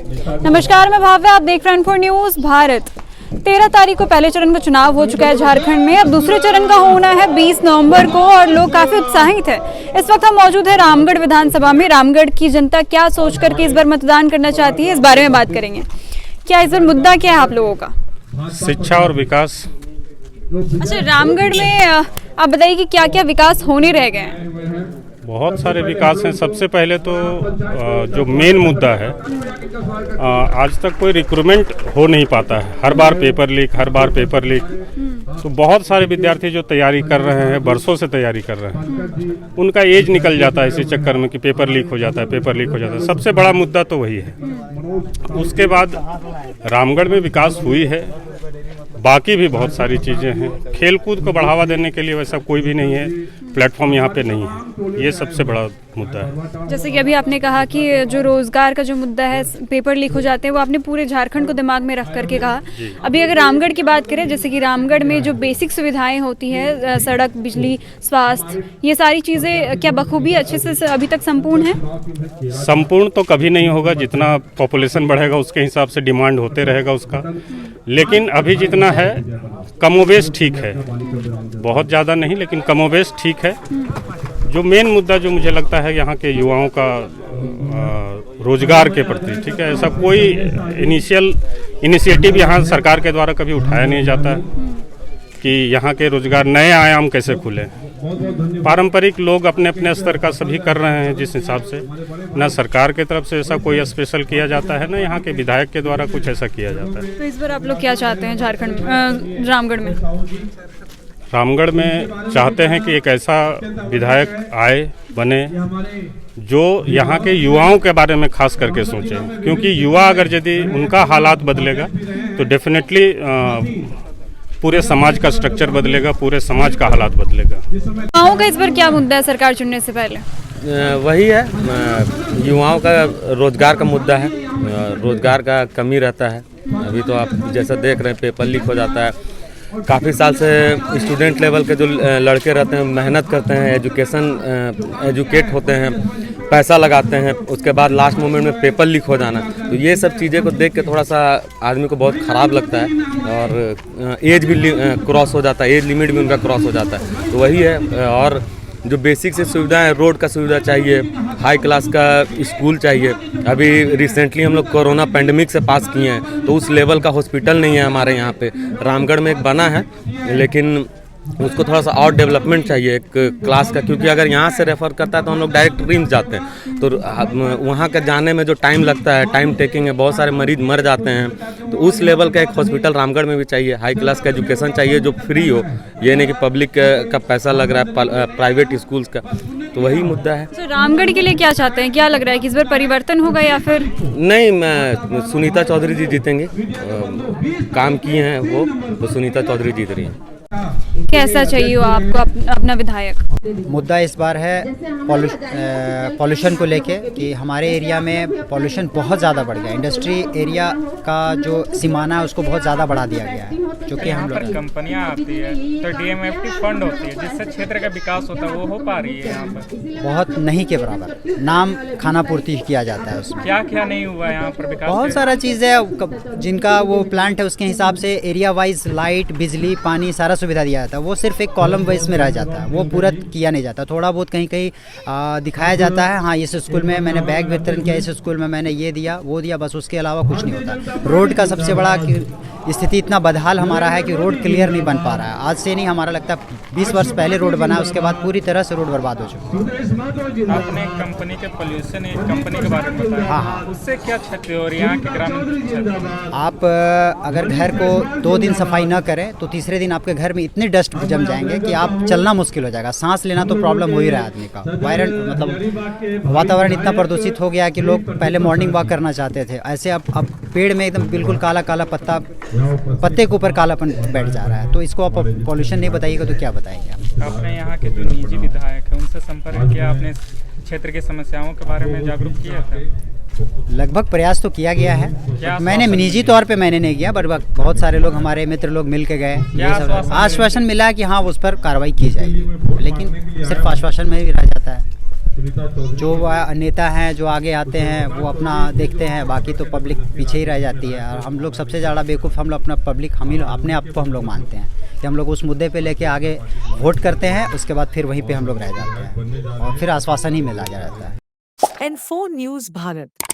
नमस्कार, मैं भाव्या, आप देख रहे हैं N4 न्यूज भारत। 13 तारीख को पहले चरण का चुनाव हो चुका है झारखंड में। अब दूसरे चरण का होना है 20 नवंबर को और लोग काफी उत्साहित है। इस वक्त हम मौजूद है रामगढ़ विधानसभा में। रामगढ़ की जनता क्या सोच करके इस बार मतदान करना चाहती है, इस बारे में बात करेंगे। क्या इस बार मुद्दा क्या है आप लोगों का? शिक्षा और विकास। अच्छा, रामगढ़ में आप बताइए कि क्या क्या विकास होने रह गए हैं? बहुत सारे विकास हैं। सबसे पहले तो जो मेन मुद्दा है, आज तक कोई रिक्रूटमेंट हो नहीं पाता है। हर बार पेपर लीक। तो बहुत सारे विद्यार्थी जो तैयारी कर रहे हैं, बरसों से तैयारी कर रहे हैं, उनका एज निकल जाता है इसी चक्कर में कि पेपर लीक हो जाता है। सबसे बड़ा मुद्दा तो वही है। उसके बाद रामगढ़ में विकास हुई है, बाकी भी बहुत सारी चीज़ें हैं। खेलकूद को बढ़ावा देने के लिए वैसा कोई भी नहीं है, प्लेटफॉर्म यहाँ पे नहीं है। ये सबसे बड़ा मुद्दा है। जैसे कि अभी आपने कहा कि जो रोजगार का जो मुद्दा है, पेपर लीक हो जाते हैं, वो आपने पूरे झारखंड को दिमाग में रख करके कहा। अभी अगर रामगढ़ की बात करें, जैसे कि रामगढ़ में जो बेसिक सुविधाएं होती है, सड़क, बिजली, स्वास्थ्य, ये सारी चीज़ें क्या बखूबी अच्छे से अभी तक संपूर्ण है? संपूर्ण तो कभी नहीं होगा। जितना पॉपुलेशन बढ़ेगा उसके हिसाब से डिमांड होते रहेगा उसका। लेकिन अभी जितना है कमोबेश ठीक है, बहुत ज़्यादा नहीं लेकिन कमोबेश ठीक है। जो मेन मुद्दा जो मुझे लगता है यहाँ के युवाओं का रोजगार के प्रति, ठीक है, ऐसा कोई इनिशिएटिव यहाँ सरकार के द्वारा कभी उठाया नहीं जाता है कि यहाँ के रोजगार नए आयाम कैसे खुले। पारंपरिक लोग अपने अपने स्तर का सभी कर रहे हैं जिस हिसाब से। ना सरकार की तरफ से ऐसा कोई स्पेशल किया जाता है, ना यहाँ के विधायक के द्वारा कुछ ऐसा किया जाता है। तो इस बार आप लोग क्या चाहते हैं झारखंड में, रामगढ़ में? रामगढ़ में चाहते हैं कि एक ऐसा विधायक आए, बने, जो यहाँ के युवाओं के बारे में खास करके सोचें। क्योंकि युवा अगर यदि उनका हालात बदलेगा तो डेफिनेटली पूरे समाज का स्ट्रक्चर बदलेगा, पूरे समाज का हालात बदलेगा। युवाओं का इस बार क्या मुद्दा है सरकार चुनने से पहले? वही है, युवाओं का रोजगार का मुद्दा है। रोजगार का कमी रहता है। अभी तो आप जैसा देख रहे हैं, पेपर लीक हो जाता है। काफ़ी साल से स्टूडेंट लेवल के जो लड़के रहते हैं, मेहनत करते हैं, एजुकेट होते हैं, पैसा लगाते हैं, उसके बाद लास्ट मोमेंट में पेपर लीक हो जाना। तो ये सब चीज़ें को देख के थोड़ा सा आदमी को बहुत ख़राब लगता है। और एज भी क्रॉस हो जाता है, एज लिमिट भी उनका क्रॉस हो जाता है। तो वही है। और जो बेसिक से सुविधाएं, रोड का सुविधा चाहिए, हाई क्लास का स्कूल चाहिए। अभी रिसेंटली हम लोग कोरोना पेंडेमिक से पास किए हैं, तो उस लेवल का हॉस्पिटल नहीं है हमारे यहाँ पे। रामगढ़ में एक बना है, लेकिन उसको थोड़ा सा और डेवलपमेंट चाहिए एक क्लास का। क्योंकि अगर यहाँ से रेफ़र करता है तो हम लोग डायरेक्ट रिम्स जाते हैं, तो वहाँ का जाने में जो टाइम लगता है, टाइम टेकिंग है, बहुत सारे मरीज मर जाते हैं। तो उस लेवल का एक हॉस्पिटल रामगढ़ में भी चाहिए। हाई क्लास का एजुकेशन चाहिए जो फ्री हो, ये नहीं कि पब्लिक का पैसा लग रहा है प्राइवेट स्कूल्स का। तो वही मुद्दा है। तो रामगढ़ के लिए क्या चाहते हैं? क्या लग रहा है कि इस बार परिवर्तन होगा या फिर नहीं? मैं सुनीता चौधरी जी जीतेंगे। काम किए हैं वो, तो सुनीता चौधरी जीत रही हैं। कैसा चाहिए आपको अपना विधायक? मुद्दा इस बार है पॉल्यूशन को लेके कि हमारे एरिया में पॉल्यूशन बहुत ज़्यादा बढ़ गया। इंडस्ट्री एरिया का जो सीमाना है उसको बहुत ज़्यादा बढ़ा दिया गया है। जो कि हम लोग कंपनियां आती है तो डीएमएफटी फंड होती है, जिससे क्षेत्र का विकास होता है, वो हो पा रही है यहाँ पर? बहुत नहीं के बराबर। नाम खाना पूर्ति किया जाता है उसमें। क्या क्या नहीं हुआ यहाँ पर विकास? बहुत सारा चीज़ है। जिनका वो प्लांट है उसके हिसाब से एरिया वाइज लाइट, बिजली, पानी सारा सुविधा दिया जाता है। वो सिर्फ एक कॉलम वाइज में रह जाता है, वो पूरा किया नहीं जाता। थोड़ा बहुत कहीं कहीं दिखाया जाता है, हाँ इस स्कूल में मैंने बैग वितरण किया, इस स्कूल में मैंने ये दिया, वो दिया, बस उसके अलावा कुछ नहीं होता। रोड का सबसे बड़ा स्थिति इतना बदहाल हमारा है कि रोड क्लियर नहीं बन पा रहा है। आज से नहीं, हमारा लगता है 20 वर्ष पहले रोड बना, उसके बाद पूरी तरह से रोड बर्बाद हो चुका है। आपने कंपनी के पोल्यूशन कंपनी के बारे में बताया। हाँ, उससे क्या क्षति हो रही है यहाँ के ग्रामीण क्षेत्र? आप अगर घर को 2 दिन सफाई न करें तो तीसरे दिन आपके घर में इतने डस्ट जम जाएंगे कि आप चलना मुश्किल हो जाएगा। सांस लेना तो प्रॉब्लम हो ही रहा है आदमी का। वायरल मतलब वातावरण इतना प्रदूषित हो गया है कि लोग पहले मॉर्निंग वॉक करना चाहते थे, ऐसे अब पेड़ में एकदम बिल्कुल काला काला पत्ते के ऊपर कालापन बैठ जा रहा है। तो इसको आप पॉल्यूशन नहीं बताइएगा तो क्या बताएंगे आप? आपने यहाँ के जो निजी विधायक है उनसे संपर्क किया, अपने क्षेत्र की समस्याओं के बारे में जागरूक किया था? लगभग प्रयास तो किया गया है। मैंने निजी तौर पे मैंने नहीं किया, बट बहुत सारे लोग, हमारे मित्र लोग मिल के गए। आश्वासन मिला कि हाँ उस पर कार्रवाई की जाएगी, लेकिन सिर्फ आश्वासन में ही रह जाता है। जो नेता हैं जो आगे आते हैं वो अपना देखते हैं, बाकी तो पब्लिक पीछे ही रह जाती है। और हम लोग सबसे ज़्यादा बेवकूफ़ हम लोग अपना पब्लिक हम ही अपने आप को हम लोग मानते हैं कि हम लोग उस मुद्दे पे लेके आगे वोट करते हैं, उसके बाद फिर वहीं पे हम लोग रह जाते हैं और फिर आश्वासन ही मिला जा रहता है। N4 News Bharat।